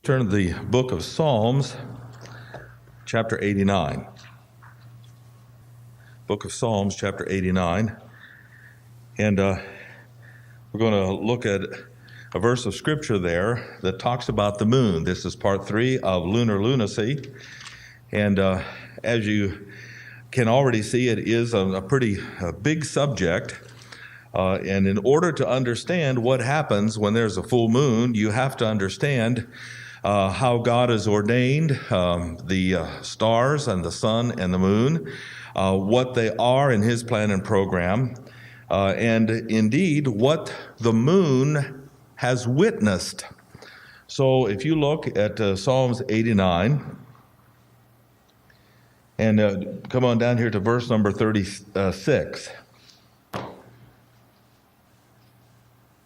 Turn to the book of Psalms, chapter 89. Book of Psalms, chapter 89. And we're going to look at a verse of scripture there that talks about the moon. This is part 3 of lunacy. And as you can already see, it is a pretty big subject. And in order to understand what happens when there's a full moon, you have to understand how God has ordained the stars and the sun and the moon, what they are in His plan and program, and indeed what the moon has witnessed. So if you look at Psalms 89, and come on down here to verse number 36.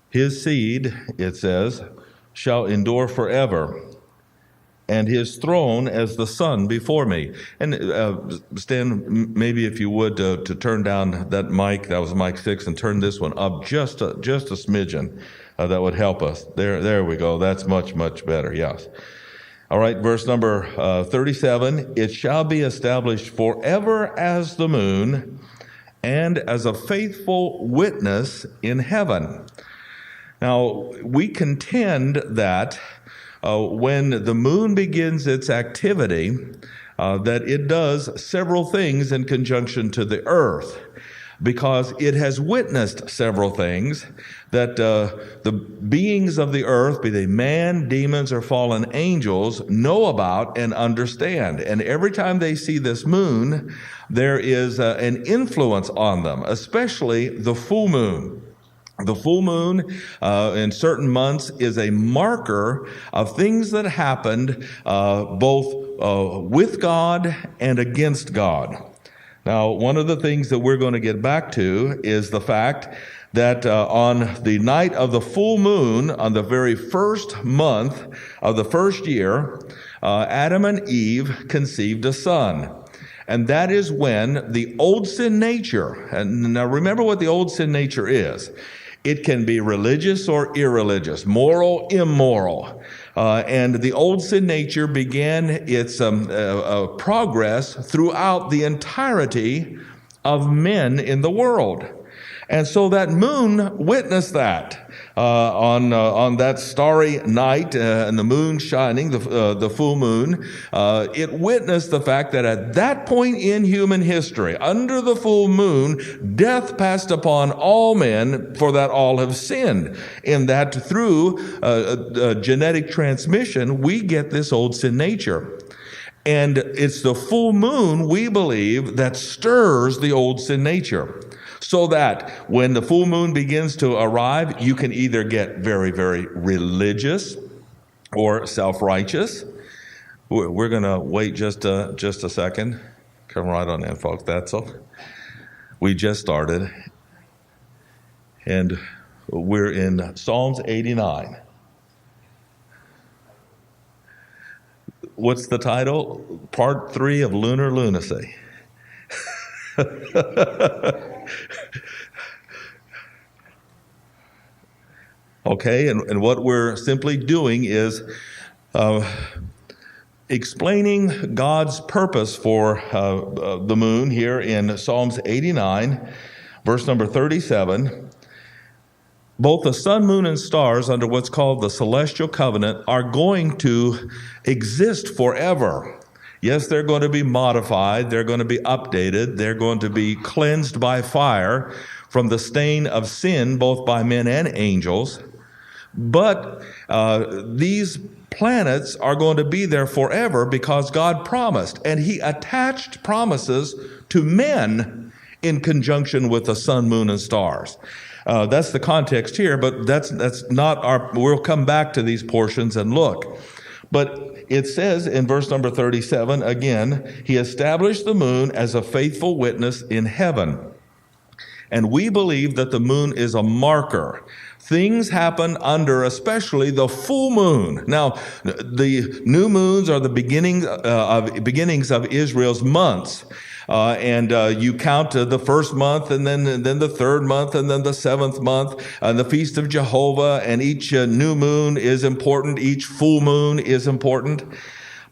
His seed, it says, shall endure forever, and his throne as the sun before me. And Stan, maybe if you would, to turn down that mic, that was mic 6, and turn this one up just a smidgen. That would help us. There we go. That's much better. Yes. All right, verse number 37. It shall be established forever as the moon, and as a faithful witness in heaven. Now, we contend that when the moon begins its activity, that it does several things in conjunction to the earth, because it has witnessed several things that the beings of the earth, be they man, demons, or fallen angels, know about and understand. And every time they see this moon, there is an influence on them, especially the full moon. The full moon in certain months is a marker of things that happened both with God and against God. Now, one of the things that we're going to get back to is the fact that on the night of the full moon, on the very first month of the first year, Adam and Eve conceived a son. And that is when the old sin nature, and now remember what the old sin nature is. It can be religious or irreligious, moral, immoral. And the old sin nature began its progress throughout the entirety of men in the world. And so that moon witnessed that on that starry night and the moon shining, the full moon. It witnessed the fact that at that point in human history, under the full moon, death passed upon all men, for that all have sinned. In that through genetic transmission, we get this old sin nature. And it's the full moon, we believe, that stirs the old sin nature. So that when the full moon begins to arrive, you can either get very, very religious or self-righteous. We're going to wait just a second. Come right on in, folks. That's all. We just started. And we're in Psalms 89. What's the title? Part 3 of Lunacy. Okay, and what we're simply doing is explaining God's purpose for the moon here in Psalms 89, verse number 37. Both the sun, moon, and stars under what's called the celestial covenant are going to exist forever. Yes, they're going to be modified, they're going to be updated, they're going to be cleansed by fire from the stain of sin, both by men and angels. But these planets are going to be there forever because God promised, and He attached promises to men in conjunction with the sun, moon, and stars. That's the context here, but that's not we'll come back to these portions and look. But it says in verse number 37, again, He established the moon as a faithful witness in heaven. And we believe that the moon is a marker. Things happen under especially the full moon. Now, the new moons are the beginnings of Israel's months. And you count the first month, and then the third month, and then the seventh month, and the Feast of Jehovah, and each new moon is important, each full moon is important.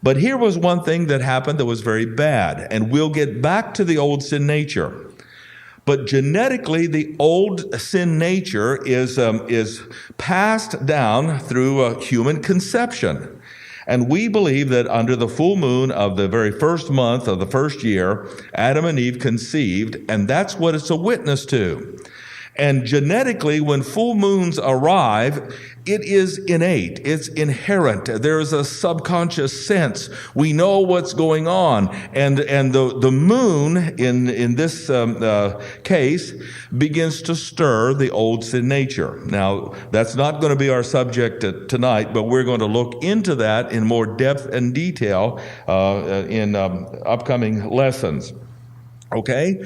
But here was one thing that happened that was very bad, and we'll get back to the old sin nature. But genetically, the old sin nature is passed down through human conception. And we believe that under the full moon of the very first month of the first year, Adam and Eve conceived, and that's what it's a witness to. And genetically, when full moons arrive, it is innate, it's inherent. There's a subconscious sense. We know what's going on. And the moon, in this case, begins to stir the old sin nature. Now, that's not going to be our subject tonight, but we're going to look into that in more depth and detail in upcoming lessons. Okay?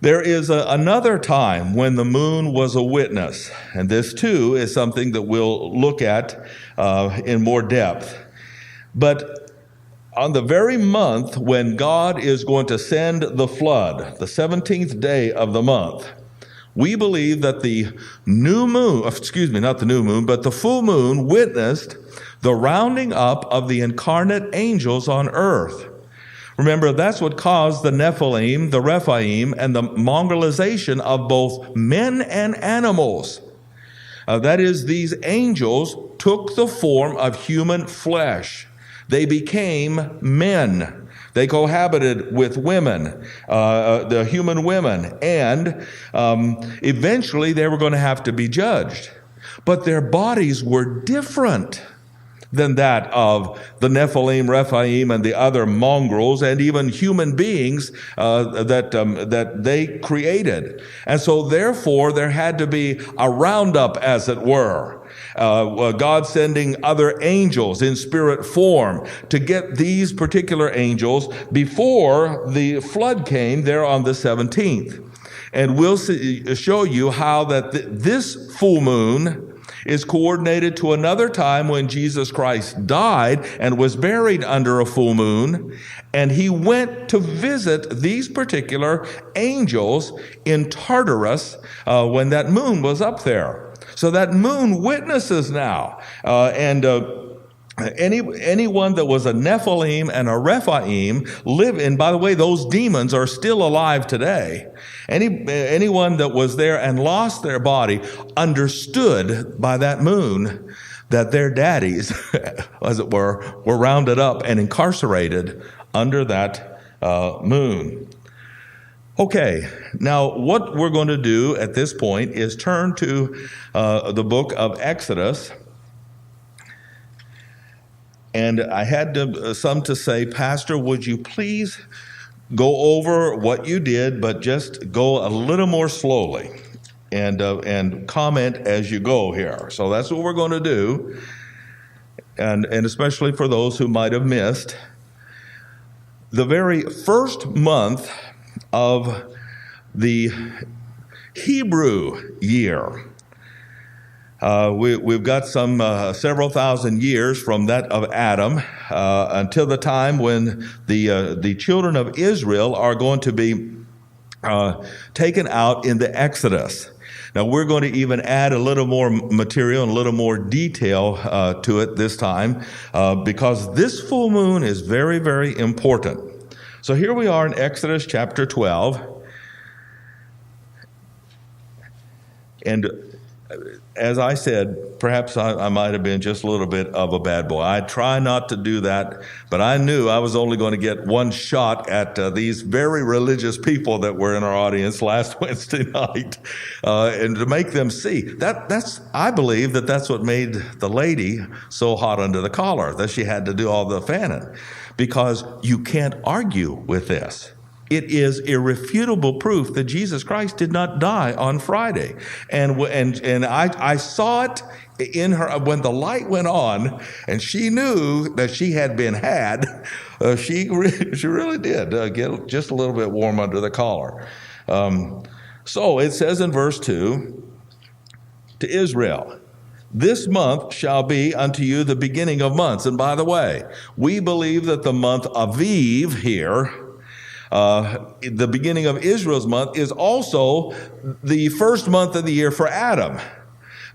There is another time when the moon was a witness, and this too is something that we'll look at in more depth. But on the very month when God is going to send the flood, the 17th day of the month, we believe that the new moon, not the new moon, but the full moon witnessed the rounding up of the incarnate angels on earth. Remember, that's what caused the Nephilim, the Rephaim, and the mongrelization of both men and animals. That is, these angels took the form of human flesh. They became men. They cohabited with women, the human women, and eventually they were going to have to be judged. But their bodies were different than that of the Nephilim, Rephaim, and the other mongrels, and even human beings that they created. And so therefore there had to be a roundup, as it were. God sending other angels in spirit form to get these particular angels before the flood came there on the 17th. And we'll show you how that this full moon is coordinated to another time when Jesus Christ died and was buried under a full moon, and he went to visit these particular angels in Tartarus when that moon was up there. So that moon witnesses now, and anyone that was a Nephilim and a Rephaim live in, by the way, those demons are still alive today. Anyone that was there and lost their body understood by that moon that their daddies, as it were rounded up and incarcerated under that moon. Okay, now what we're going to do at this point is turn to the book of Exodus. And I had some to say, Pastor, would you please go over what you did, but just go a little more slowly and comment as you go here. So that's what we're going to do, and especially for those who might have missed. The very first month of the Hebrew year, we've got some several thousand years from that of Adam until the time when the children of Israel are going to be taken out in the Exodus. Now we're going to even add a little more material and a little more detail to it this time because this full moon is very, very important. So here we are in Exodus chapter 12. And as I said, perhaps I might have been just a little bit of a bad boy. I try not to do that, but I knew I was only going to get one shot at these very religious people that were in our audience last Wednesday night, and to make them see. I believe that's what made the lady so hot under the collar, that she had to do all the fanning, because you can't argue with this. It is irrefutable proof that Jesus Christ did not die on Friday. And I saw it in her when the light went on, and she knew that she had been had. She really did get just a little bit warm under the collar. So it says in verse 2, to Israel, this month shall be unto you the beginning of months. And by the way, we believe that the month Aviv here The beginning of Israel's month is also the first month of the year for Adam.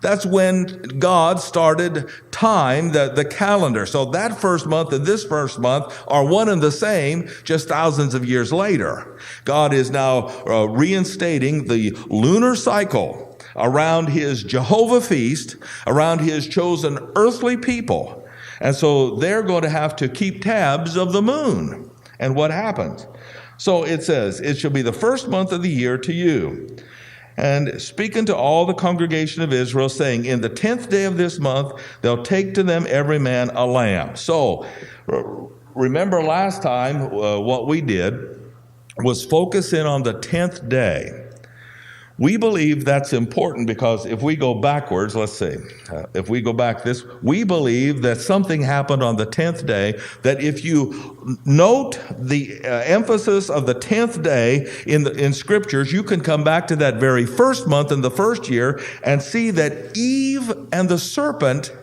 That's when God started time, the calendar. So that first month and this first month are one and the same, just thousands of years later. God is now reinstating the lunar cycle around his Jehovah feast, around his chosen earthly people. And so they're going to have to keep tabs of the moon and what happens. So it says, it shall be the first month of the year to you. And speaking to all the congregation of Israel, saying, in the 10th day of this month, they'll take to them every man a lamb. So remember last time what we did was focus in on the 10th day. We believe that's important because if we go backwards, let's see, if we go back we believe that something happened on the 10th day, that if you note the emphasis of the 10th day in scriptures, you can come back to that very first month in the first year and see that Eve and the serpent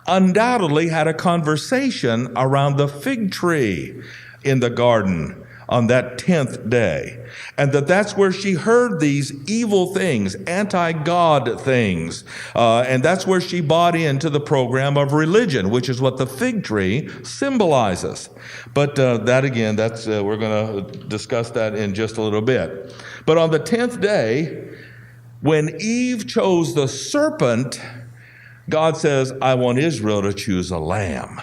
undoubtedly had a conversation around the fig tree in the garden on that 10th day. And that's where she heard these evil things, anti-God things. And that's where she bought into the program of religion, which is what the fig tree symbolizes. But that again, we're going to discuss that in just a little bit. But on the 10th day, when Eve chose the serpent, God says, I want Israel to choose a lamb,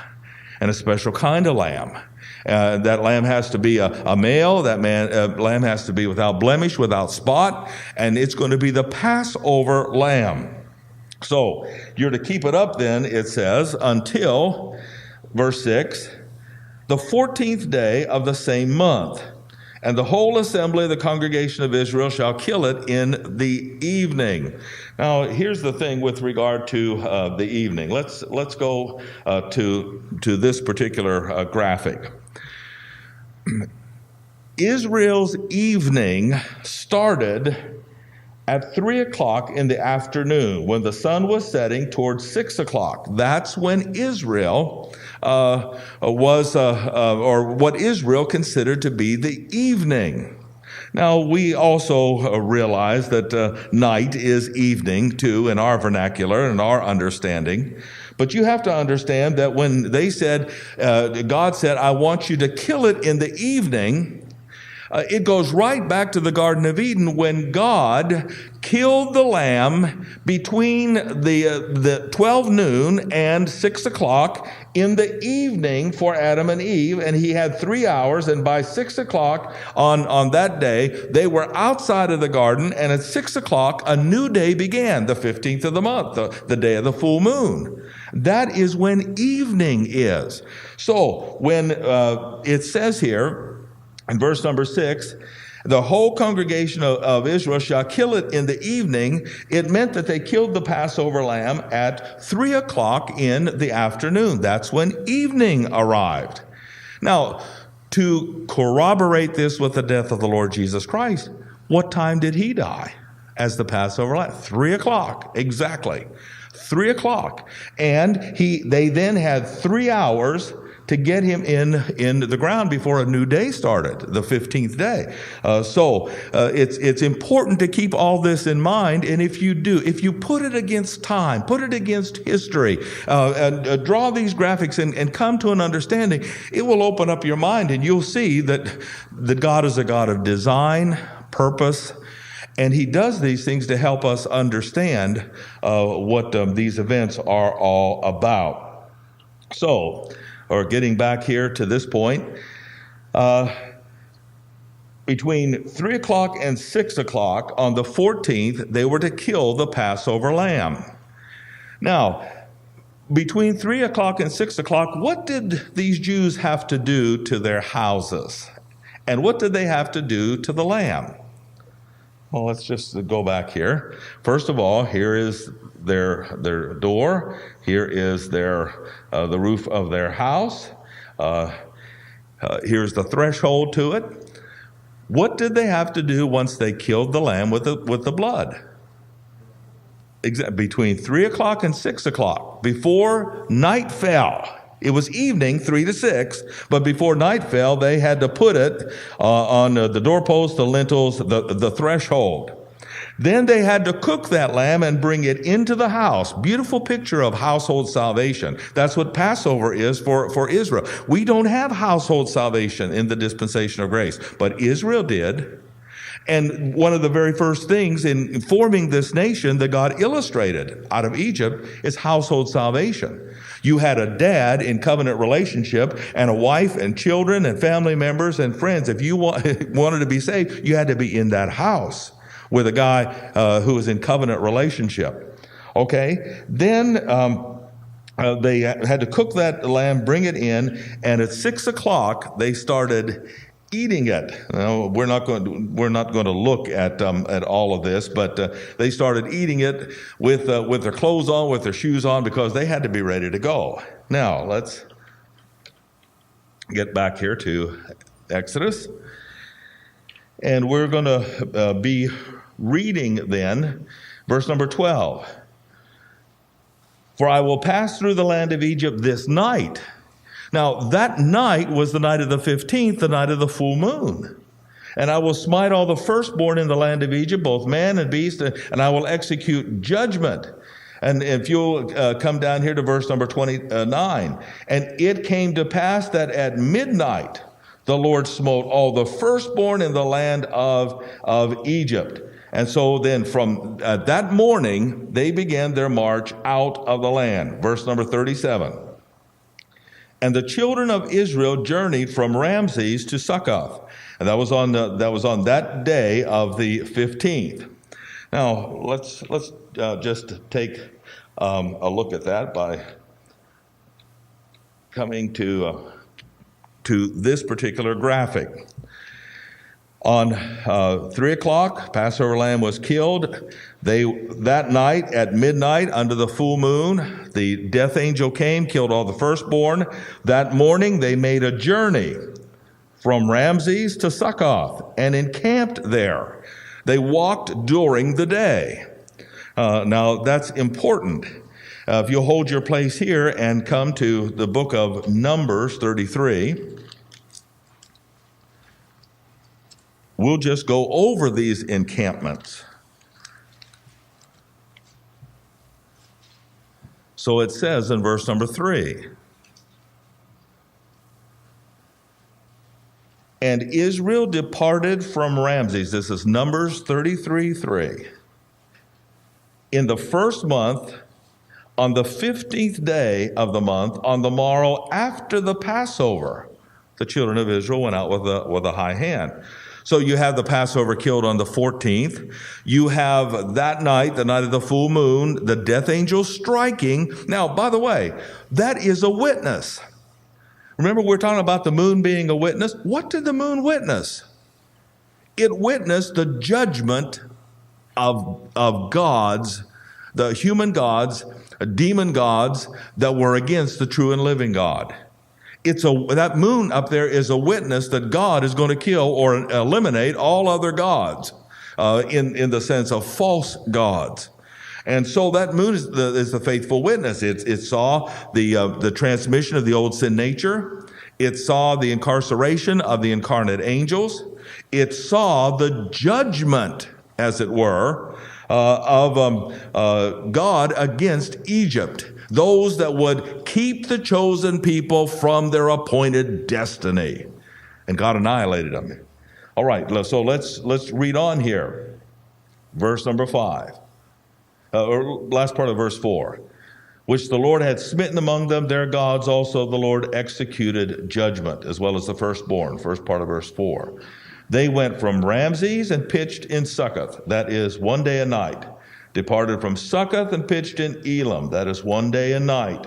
and a special kind of lamb. That lamb has to be a male. That lamb has to be without blemish, without spot, and it's going to be the Passover lamb. So you're to keep it up then, it says, until, verse 6, the 14th day of the same month. And the whole assembly of the congregation of Israel shall kill it in the evening. Now, here's the thing with regard to the evening. Let's go to this particular graphic. Israel's evening started at 3 o'clock in the afternoon when the sun was setting towards 6 o'clock. That's when Israel was, or what Israel considered to be the evening. Now, we also realize that night is evening, too, in our vernacular and our understanding. But you have to understand that when they said, God said, I want you to kill it in the evening, it goes right back to the Garden of Eden when God killed the lamb between the 12 noon and 6 o'clock in the evening for Adam and Eve, and he had 3 hours, and by 6 o'clock on that day, they were outside of the garden, and at 6 o'clock, a new day began, the 15th of the month, the day of the full moon. That is when evening is. So when it says here, in verse number 6, the whole congregation of Israel shall kill it in the evening, it meant that they killed the Passover lamb at 3 o'clock in the afternoon. That's when evening arrived. Now, to corroborate this with the death of the Lord Jesus Christ, what time did he die as the Passover lamb? 3 o'clock, exactly. 3 o'clock. And they then had 3 hours to get him in the ground before a new day started, the 15th day. So it's important to keep all this in mind. And if you put it against time, put it against history, and draw these graphics and come to an understanding, it will open up your mind, and you'll see that God is a God of design, purpose, and he does these things to help us understand what these events are all about. So, or getting back here to this point, between 3 o'clock and 6 o'clock on the 14th, they were to kill the Passover lamb. Now, between 3 o'clock and 6 o'clock, what did these Jews have to do to their houses? And what did they have to do to the lamb? Well, let's just go back here. First of all, here is their door. Here is the roof of their house. Here's the threshold to it. What did they have to do once they killed the lamb with the blood? Between 3 o'clock and 6 o'clock, before night fell. It was evening, 3 to 6, but before night fell, they had to put it on the doorposts, the lintels, the threshold. Then they had to cook that lamb and bring it into the house. Beautiful picture of household salvation. That's what Passover is for Israel. We don't have household salvation in the dispensation of grace, but Israel did. And one of the very first things in forming this nation that God illustrated out of Egypt is household salvation. You had a dad in covenant relationship and a wife and children and family members and friends. If you wanted to be saved, you had to be in that house with a guy who was in covenant relationship. Okay? Then they had to cook that lamb, bring it in, and at 6 o'clock they started eating it. Now, we're not going to look at all of this, but they started eating it with their clothes on, with their shoes on, because they had to be ready to go. Now let's get back here to Exodus, and we're going to be reading then verse number 12. For I will pass through the land of Egypt this night. Now, that night was the night of the 15th, the night of the full moon. And I will smite all the firstborn in the land of Egypt, both man and beast, and I will execute judgment. And if you'll come down here to verse number 29. And it came to pass that at midnight the Lord smote all the firstborn in the land of Egypt. And so then from that morning, they began their march out of the land. Verse number 37. And the children of Israel journeyed from Ramses to Succoth, and that was on that day of the 15th. Now let's just take a look at that by coming to this particular graphic. On 3 o'clock, Passover lamb was killed. That night at midnight under the full moon, the death angel came, killed all the firstborn. That morning they made a journey from Ramses to Succoth and encamped there. They walked during the day. Now that's important. If you'll hold your place here and come to the book of Numbers 33, we'll just go over these encampments. So it says in verse number 3, and Israel departed from Ramses. This is Numbers 33:3. In the first month, on the 15th day of the month, on the morrow after the Passover, the children of Israel went out with a high hand. So you have the Passover killed on the 14th. You have that night, the night of the full moon, the death angel striking. Now, by the way, that is a witness. Remember, we're talking about the moon being a witness. What did the moon witness? It witnessed the judgment of gods, the human gods, demon gods that were against the true and living God. That moon up there is a witness that God is going to kill or eliminate all other gods in the sense of false gods. And so that moon is the faithful witness. It saw the transmission of the old sin nature. It saw the incarceration of the incarnate angels. It saw the judgment, as it were, of God against Egypt. Those that would keep the chosen people from their appointed destiny. And God annihilated them. All right, so let's read on here. Verse number 5. Or last part of verse 4. Which the Lord had smitten among them, their gods also the Lord executed judgment, as well as the firstborn. First part of verse 4. They went from Ramses and pitched in Succoth. That is 1 day and night. Departed from Succoth and pitched in Elim. That is 1 day and night.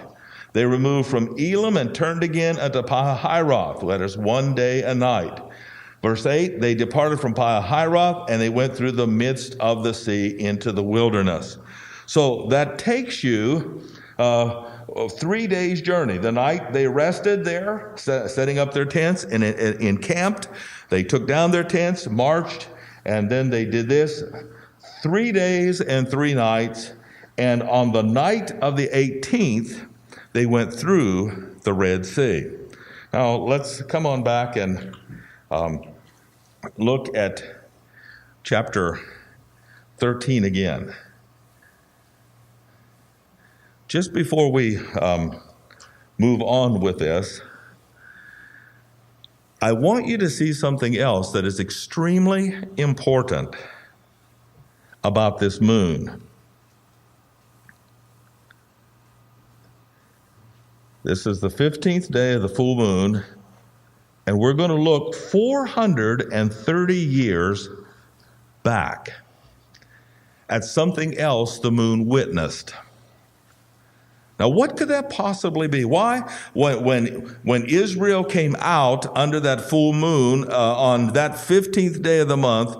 They removed from Elim and turned again unto Pihahiroth. That is 1 day and night. Verse 8, they departed from Pihahiroth and they went through the midst of the sea into the wilderness. So that takes you 3 days' journey. The night they rested there, setting up their tents and encamped. They took down their tents, marched, and then they did this. 3 days and 3 nights, and on the night of the 18th, they went through the Red Sea. Now, let's come on back and look at chapter 13 again. Just before we move on with this, I want you to see something else that is extremely important about this moon. This is the 15th day of the full moon, and we're going to look 430 years back at something else the moon witnessed. Now, what could that possibly be? Why? When Israel came out under that full moon on that 15th day of the month,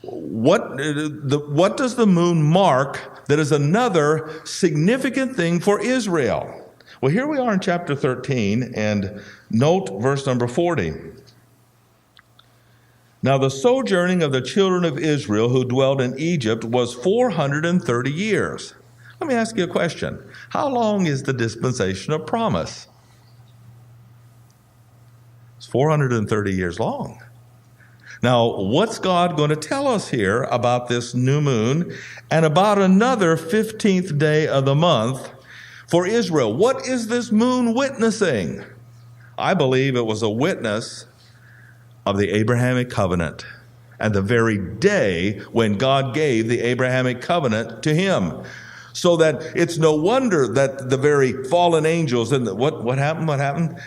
what does the moon mark that is another significant thing for Israel? Well, here we are in chapter 13, and note verse number 40. Now, the sojourning of the children of Israel who dwelt in Egypt was 430 years. Let me ask you a question. How long is the dispensation of promise? It's 430 years long. Now, what's God going to tell us here about this new moon and about another 15th day of the month for Israel? What is this moon witnessing? I believe it was a witness of the Abrahamic covenant and the very day when God gave the Abrahamic covenant to him. So that it's no wonder that the very fallen angels and what happened? What happened?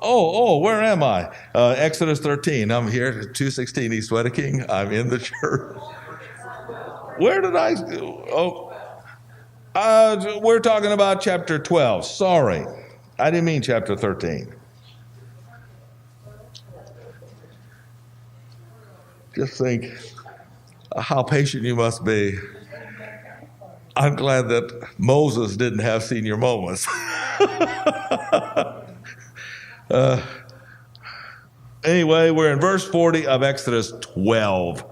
Oh, where am I? Exodus 13. I'm here, 216 East Wedeking. I'm in the church. Where did I? We're talking about chapter 12. Sorry, I didn't mean chapter 13. Just think how patient you must be. I'm glad that Moses didn't have senior moments. Anyway, we're in verse 40 of Exodus 12.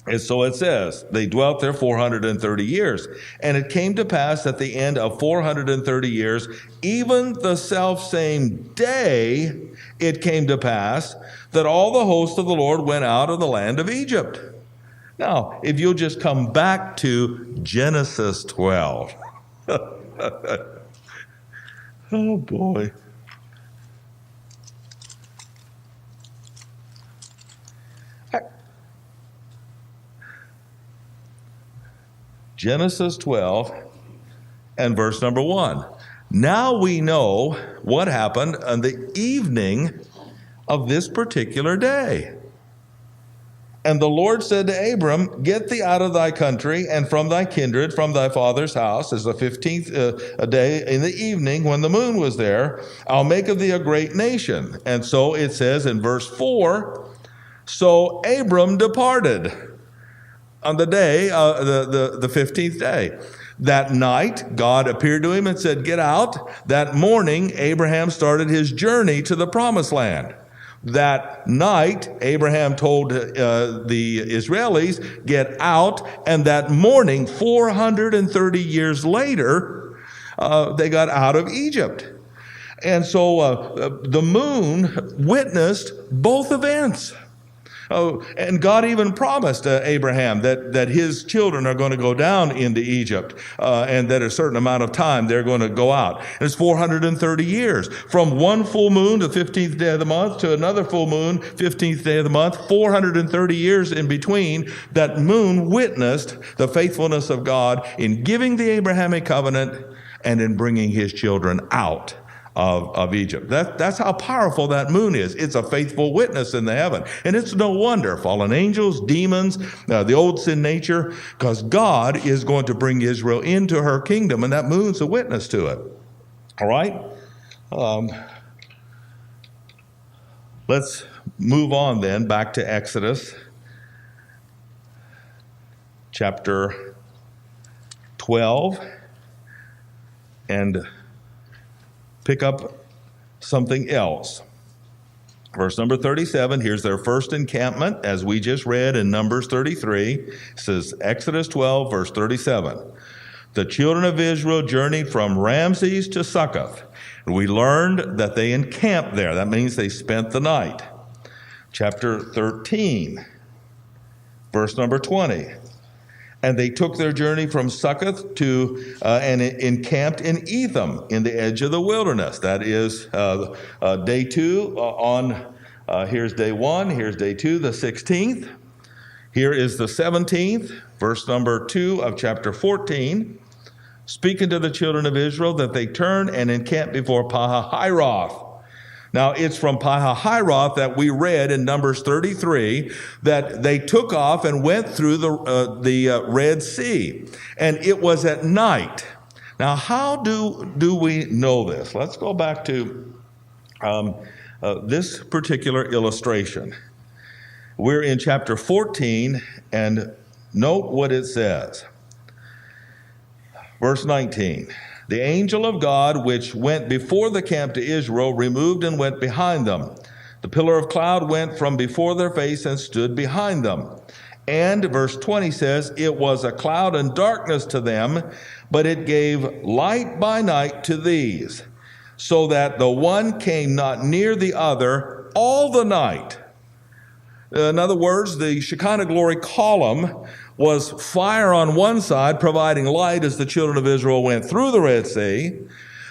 And so it says, they dwelt there 430 years. And it came to pass at the end of 430 years, even the selfsame day, it came to pass that all the host of the Lord went out of the land of Egypt. Now, if you'll just come back to Genesis 12. Oh, boy. Genesis 12 and verse number 1. Now we know what happened on the evening of this particular day. And the Lord said to Abram, get thee out of thy country and from thy kindred, from thy father's house, as the 15th day in the evening when the moon was there, I'll make of thee a great nation. And so it says in verse 4, so Abram departed on the day, the 15th day. That night, God appeared to him and said, get out. That morning, Abraham started his journey to the promised land. That night, Abraham told the Israelis, get out. And that morning, 430 years later, they got out of Egypt. And so the moon witnessed both events. Oh, and God even promised Abraham that his children are going to go down into Egypt and that a certain amount of time they're going to go out. And it's 430 years. From one full moon, the 15th day of the month, to another full moon, 15th day of the month, 430 years in between, that moon witnessed the faithfulness of God in giving the Abrahamic covenant and in bringing his children out of Egypt. That's how powerful that moon is. It's a faithful witness in the heaven. And it's no wonder fallen angels, demons, the old sin nature, because God is going to bring Israel into her kingdom, and that moon's a witness to it. All right? Let's move on then back to Exodus chapter 12 and pick up something else. Verse number 37, here's their first encampment, as we just read in Numbers 33. It says, Exodus 12, verse 37. The children of Israel journeyed from Ramses to Succoth. And we learned that they encamped there. That means they spent the night. Chapter 13, verse number 20. And they took their journey from Succoth to and encamped in Etham, in the edge of the wilderness. That is day 2 here's day 1, here's day 2, the 16th. Here is the 17th, verse number 2 of chapter 14. Speaking to the children of Israel that they turn and encamp before Pahahiroth. Now, it's from Pahahiroth that we read in Numbers 33 that they took off and went through the Red Sea, and it was at night. Now, how do we know this? Let's go back to this particular illustration. We're in chapter 14, and note what it says. Verse 19. The angel of God, which went before the camp to Israel, removed and went behind them. The pillar of cloud went from before their face and stood behind them. And verse 20 says, it was a cloud and darkness to them, but it gave light by night to these, so that the one came not near the other all the night. In other words, the Shekinah glory column was fire on one side, providing light as the children of Israel went through the Red Sea,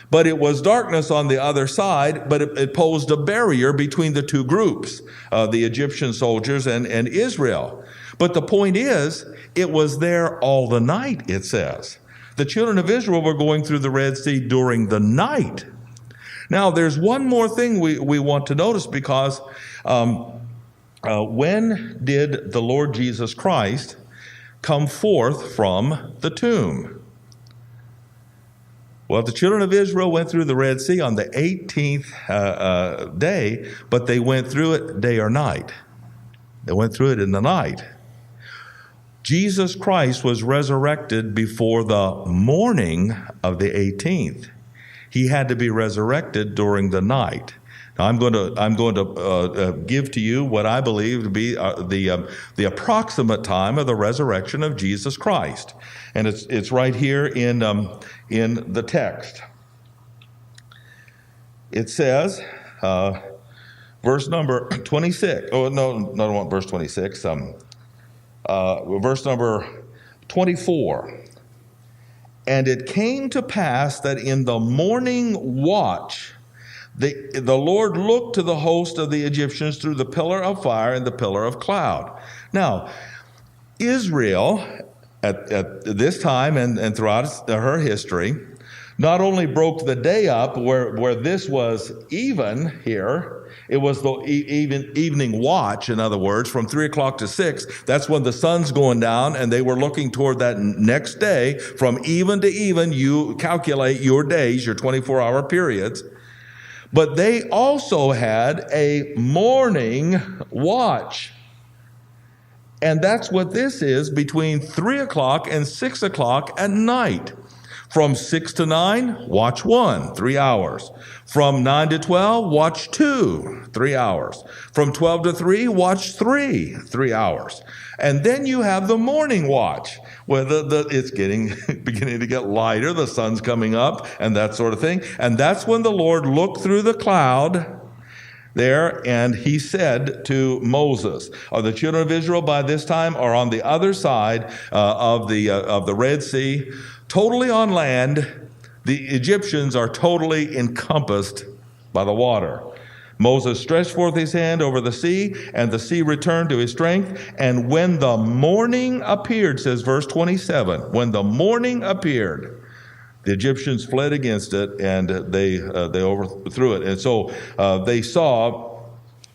but it was darkness on the other side, but it posed a barrier between the two groups, the Egyptian soldiers and Israel. But the point is, it was there all the night, it says. The children of Israel were going through the Red Sea during the night. Now, there's one more thing we want to notice, because when did the Lord Jesus Christ come forth from the tomb? Well, the children of Israel went through the Red Sea on the 18th day, but they went through it day or night. They went through it in the night. Jesus Christ was resurrected before the morning of the 18th. He had to be resurrected during the night. Now, I'm going to give to you what I believe to be the approximate time of the resurrection of Jesus Christ, and it's right here in the text. It says, verse number 26. Oh no, I don't want verse 26. Verse number 24. And it came to pass that in the morning watch, the Lord looked to the host of the Egyptians through the pillar of fire and the pillar of cloud. Now, Israel, at this time and throughout her history, not only broke the day up where this was even here, it was the evening watch, in other words, from 3 o'clock to 6. That's when the sun's going down, and they were looking toward that next day. From even to even, you calculate your days, your 24-hour periods. But they also had a morning watch. And that's what this is, between 3 o'clock and 6 o'clock at night. From 6 to 9, watch 1, 3 hours. From 9 to 12, watch 2, 3 hours. From 12 to 3, watch 3 hours. And then you have the morning watch, where it's beginning to get lighter, the sun's coming up, and that sort of thing. And that's when the Lord looked through the cloud there, and he said to Moses, the children of Israel by this time are on the other side of the Red Sea, totally on land. The Egyptians are totally encompassed by the water. Moses stretched forth his hand over the sea, and the sea returned to his strength. And when the morning appeared, says verse 27, when the morning appeared, the Egyptians fled against it, and they overthrew it. And so they saw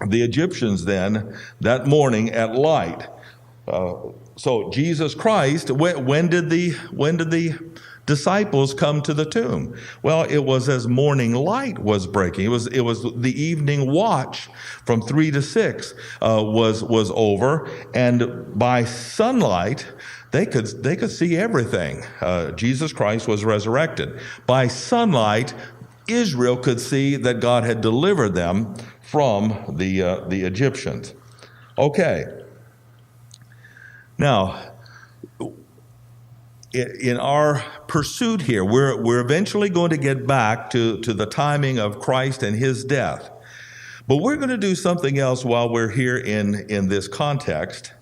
the Egyptians then that morning at light. So Jesus Christ, when did the disciples come to the tomb? Well, it was as morning light was breaking. It was the evening watch from 3 to 6 was over, and by sunlight they could see everything. Jesus Christ was resurrected. By sunlight, Israel could see that God had delivered them from the Egyptians. Okay. Now, in our pursuit here, we're eventually going to get back to the timing of Christ and his death. But we're going to do something else while we're here in this context,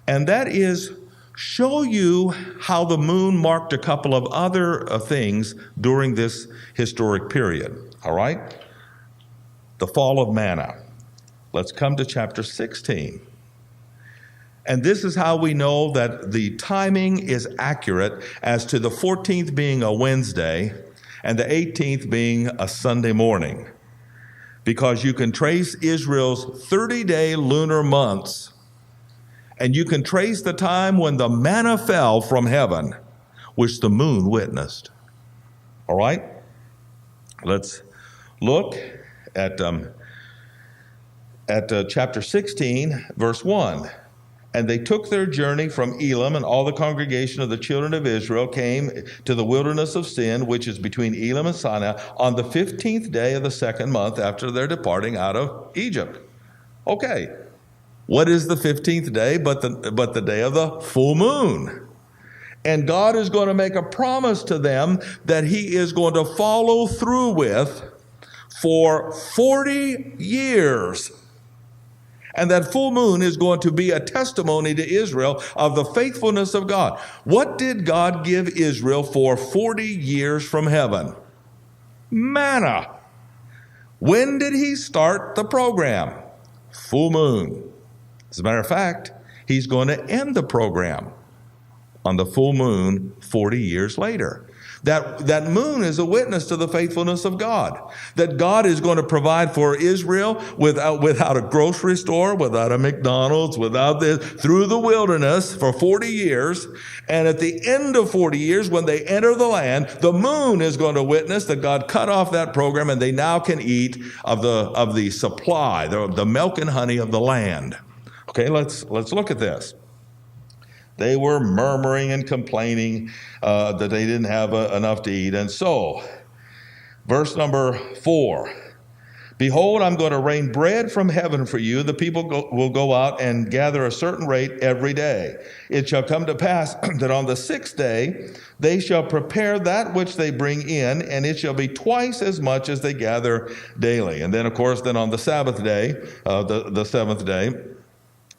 and that is show you how the moon marked a couple of other things during this historic period. All right? The fall of manna. Let's come to chapter 16. And this is how we know that the timing is accurate as to the 14th being a Wednesday and the 18th being a Sunday morning. Because you can trace Israel's 30-day lunar months, and you can trace the time when the manna fell from heaven, which the moon witnessed. All right? Let's look at chapter 16, verse 1. And they took their journey from Elim, and all the congregation of the children of Israel came to the wilderness of Sin, which is between Elim and Sinai, on the 15th day of the second month after their departing out of Egypt. Okay, what is the 15th day but the day of the full moon? And God is going to make a promise to them that he is going to follow through with for 40 years. And that full moon is going to be a testimony to Israel of the faithfulness of God. What did God give Israel for 40 years from heaven? Manna. When did he start the program? Full moon. As a matter of fact, he's going to end the program on the full moon 40 years later. That moon is a witness to the faithfulness of God. That God is going to provide for Israel without a grocery store, without a McDonald's, through the wilderness for 40 years. And at the end of 40 years, when they enter the land, the moon is going to witness that God cut off that program and they now can eat of the supply, the milk and honey of the land. Okay, let's look at this. They were murmuring and complaining that they didn't have enough to eat. And so, verse number 4, behold, I'm going to rain bread from heaven for you. The people will go out and gather a certain rate every day. It shall come to pass that on the 6th day they shall prepare that which they bring in, and it shall be twice as much as they gather daily. And then, of course, on the Sabbath day, the 7th day,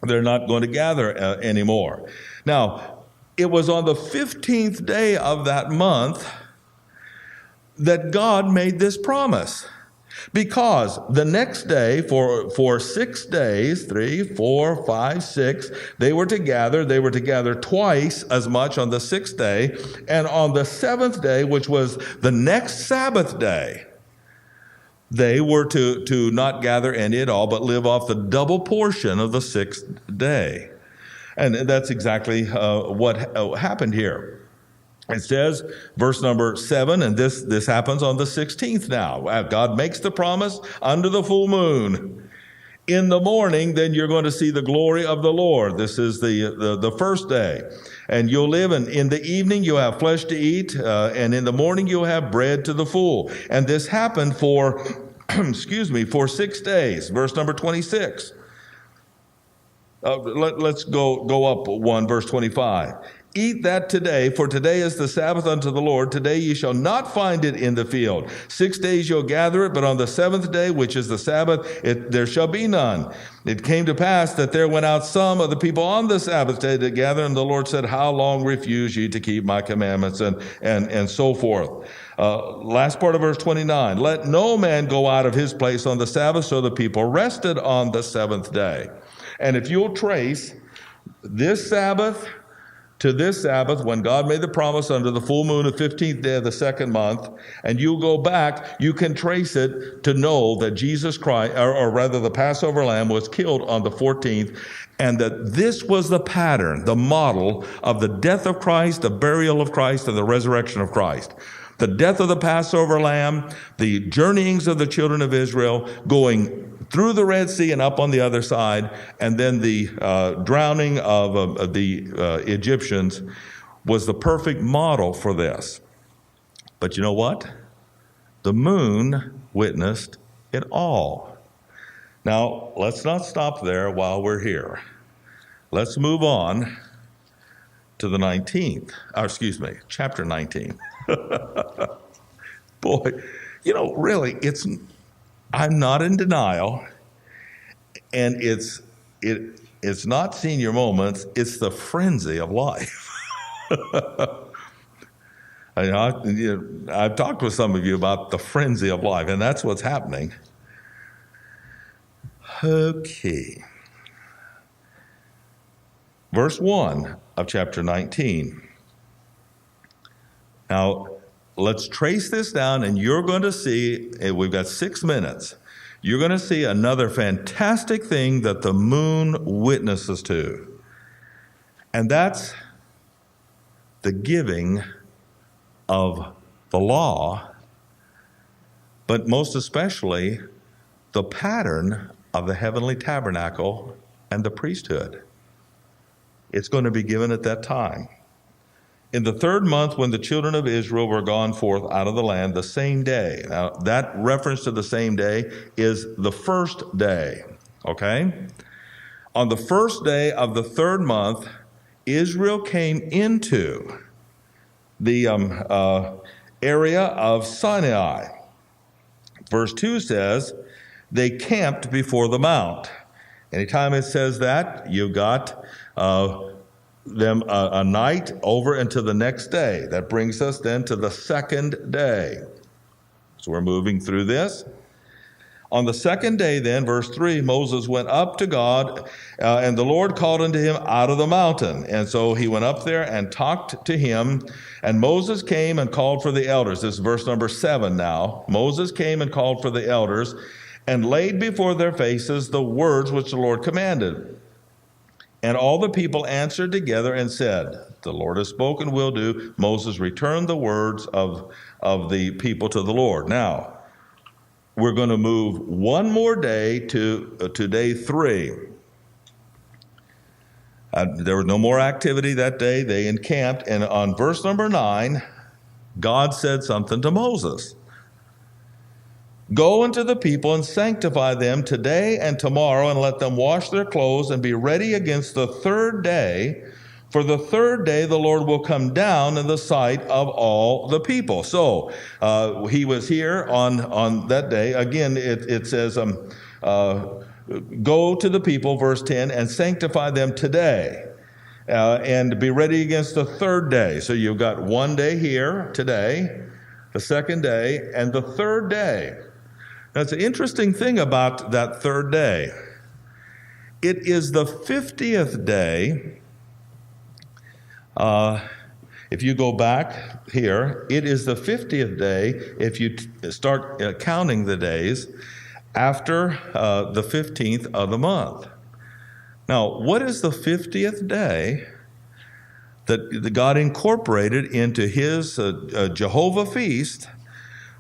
they're not going to gather anymore. Now, it was on the 15th day of that month that God made this promise. Because the next day, for 6 days, 3, 4, 5, 6, they were to gather twice as much on the 6th day. And on the 7th day, which was the next Sabbath day, they were to not gather any at all, but live off the double portion of the 6th day. And that's exactly what happened here. It says, verse number 7, and this happens on the 16th now. God makes the promise under the full moon. In the morning, then you're going to see the glory of the Lord. This is the first day. And you'll live, and in the evening you'll have flesh to eat, and in the morning you'll have bread to the full. And this happened for, for 6 days. Verse number 26. Let's go up one, verse 25. Eat that today, for today is the Sabbath unto the Lord. Today ye shall not find it in the field. 6 days you'll gather it, but on the 7th day, which is the Sabbath, there shall be none. It came to pass that there went out some of the people on the Sabbath day to gather, and the Lord said, how long refuse ye to keep my commandments, and so forth. Last part of verse 29. Let no man go out of his place on the Sabbath, so the people rested on the 7th day. And if you'll trace this Sabbath to this Sabbath, when God made the promise under the full moon of 15th day of the second month, and you go back, you can trace it to know that Jesus Christ, or rather the Passover lamb, was killed on the 14th, and that this was the pattern, the model of the death of Christ, the burial of Christ, and the resurrection of Christ. The death of the Passover lamb, the journeyings of the children of Israel, going through the Red Sea and up on the other side, and then the drowning of the Egyptians was the perfect model for this. But you know what? The moon witnessed it all. Now, let's not stop there while we're here. Let's move on to the 19th, or excuse me, chapter 19. Boy, really, I'm not in denial, and it's not senior moments, it's the frenzy of life. I've talked with some of you about the frenzy of life, and that's what's happening. Okay. Verse 1 of chapter 19. Now, let's trace this down, and you're going to see, we've got 6 minutes. You're going to see another fantastic thing that the moon witnesses to. And that's the giving of the law, but most especially the pattern of the heavenly tabernacle and the priesthood. It's going to be given at that time. In the 3rd month, when the children of Israel were gone forth out of the land, the same day. Now, that reference to the same day is the first day, okay? On the first day of the 3rd month, Israel came into the area of Sinai. Verse 2 says, they camped before the mount. Anytime it says that, you've got them a night over into the next day. That brings us then to the 2nd day. So we're moving through this. On the 2nd day then, verse 3, Moses went up to God, and the Lord called unto him out of the mountain. And so he went up there and talked to him, and Moses came and called for the elders. This is verse number 7 now. Moses came and called for the elders, and laid before their faces the words which the Lord commanded. And all the people answered together and said, the Lord has spoken, will do. Moses returned the words of the people to the Lord. Now, we're going to move one more day to day 3. There was no more activity that day. They encamped. And on verse number 9, God said something to Moses. Go unto the people and sanctify them today and tomorrow, and let them wash their clothes and be ready against the 3rd day. For the 3rd day the Lord will come down in the sight of all the people. So he was here on that day. Again, it says, go to the people, verse 10, and sanctify them today. And be ready against the 3rd day. So you've got 1 day here today, the 2nd day, and the 3rd day. That's an interesting thing about that 3rd day. It is the 50th day. If you go back here, it is the 50th day if you start counting the days after the 15th of the month. Now, what is the 50th day that God incorporated into his Jehovah feast,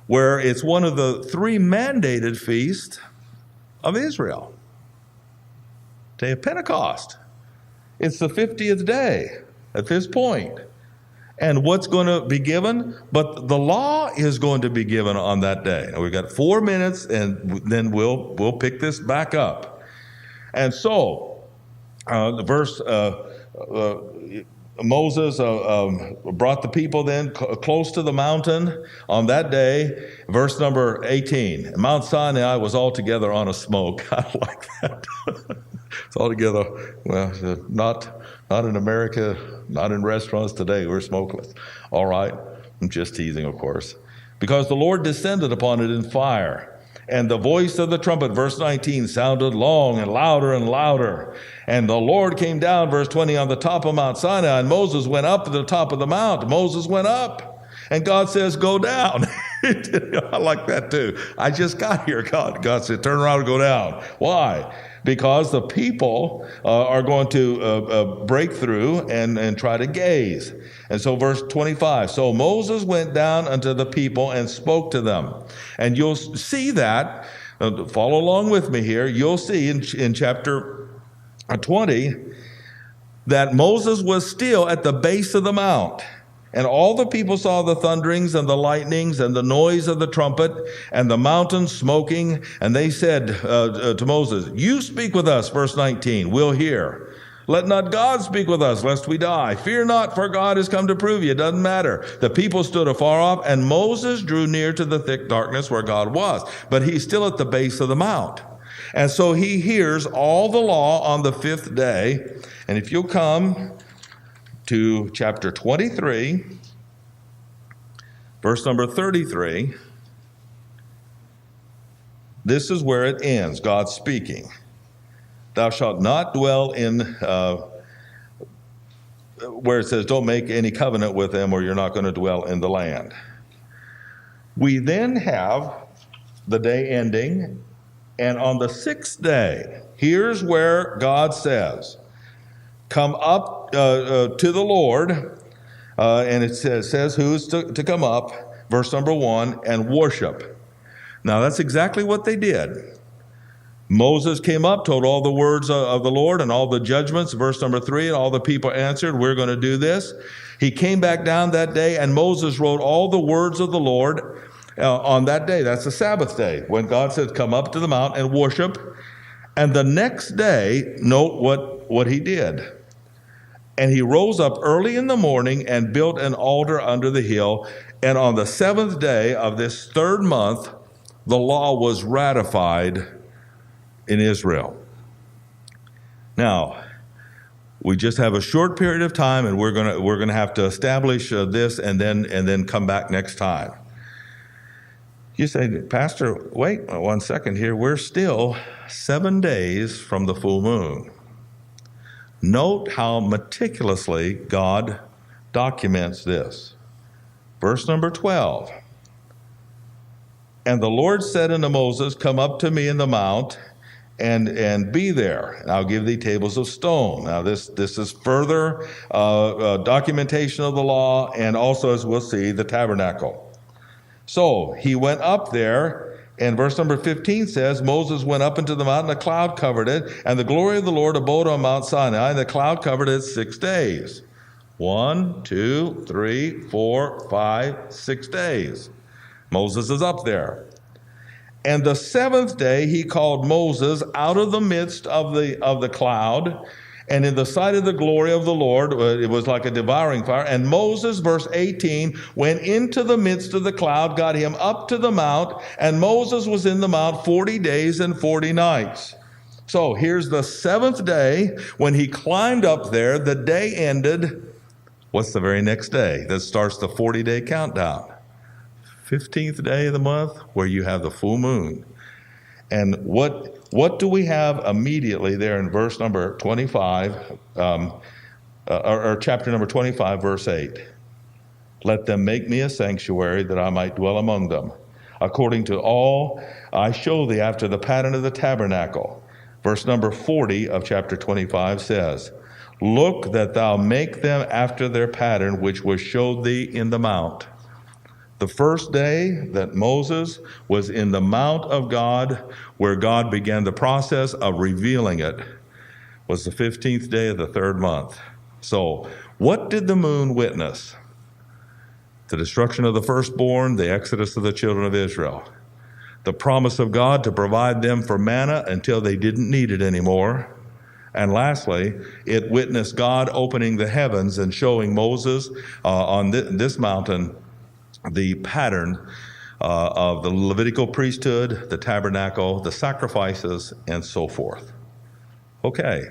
where it's one of the 3 mandated feasts of Israel? Day of Pentecost. It's the 50th day at this point. And what's going to be given? But the law is going to be given on that day. Now, we've got 4 minutes, and then we'll pick this back up. And so, the verse, Moses brought the people then close to the mountain on that day. Verse number 18, Mount Sinai was altogether on a smoke. I like that. It's altogether, well, not in America, not in restaurants today. We're smokeless. All right. I'm just teasing, of course. Because the Lord descended upon it in fire. And the voice of the trumpet, verse 19, sounded long and louder. And the Lord came down, verse 20, on the top of Mount Sinai. And Moses went up to the top of the mount. Moses went up. And God says, go down. I like that too. I just got here. God said, turn around and go down. Why? Because the people are going to break through and try to gaze. And so verse 25, so Moses went down unto the people and spoke to them. And you'll see that, follow along with me here, you'll see in chapter 20 that Moses was still at the base of the mount. And all the people saw the thunderings and the lightnings and the noise of the trumpet and the mountain smoking. And they said to Moses, you speak with us, verse 19, we'll hear. Let not God speak with us, lest we die. Fear not, for God has come to prove you. It doesn't matter. The people stood afar off, and Moses drew near to the thick darkness where God was. But he's still at the base of the mount. And so he hears all the law on the fifth day. And if you'll come to chapter 23, verse number 33, this is where it ends, God speaking. Thou shalt not dwell in, where it says, don't make any covenant with them or you're not going to dwell in the land. We then have the day ending, and on the sixth day, here's where God says, come up to the Lord, and it says who's to come up, verse number 1, and worship. Now that's exactly what they did. Moses came up, told all the words of the Lord and all the judgments, verse number 3, and all the people answered, we're going to do this. He came back down that day, and Moses wrote all the words of the Lord on that day. That's the Sabbath day, when God said, come up to the mount and worship. And the next day, note what he did. And he rose up early in the morning and built an altar under the hill. And on the seventh day of this third month, the law was ratified in Israel. Now, we just have a short period of time, and we're gonna have to establish this, and then come back next time. You say, Pastor, wait 1 second here. We're still 7 days from the full moon. Note how meticulously God documents this. Verse number 12. And the Lord said unto Moses, come up to me in the mount and be there, and I'll give thee tables of stone. Now this is further documentation of the law, and also, as we'll see, the tabernacle. So he went up there, and verse number 15 says, Moses went up into the mountain, a cloud covered it, and the glory of the Lord abode on Mount Sinai, and the cloud covered it 6 days. 1, 2, 3, 4, 5, 6 days. Moses is up there. And the seventh day he called Moses out of the midst of the cloud, and in the sight of the glory of the Lord, it was like a devouring fire. And Moses, verse 18, went into the midst of the cloud, got him up to the mount, and Moses was in the mount 40 days and 40 nights. So here's the seventh day. When he climbed up there, the day ended. What's the very next day? That starts the 40-day countdown. 15th day of the month, where you have the full moon. And what do we have immediately there in verse number 25, or chapter number 25, verse 8? Let them make me a sanctuary that I might dwell among them. According to all I show thee after the pattern of the tabernacle. Verse number 40 of chapter 25 says, look that thou make them after their pattern which was showed thee in the mount. The first day that Moses was in the mount of God, where God began the process of revealing it, was the 15th day of the third month. So, what did the moon witness? The destruction of the firstborn, the exodus of the children of Israel. The promise of God to provide them for manna until they didn't need it anymore. And lastly, it witnessed God opening the heavens and showing Moses on this mountain the pattern of the Levitical priesthood, the tabernacle, the sacrifices, and so forth. Okay.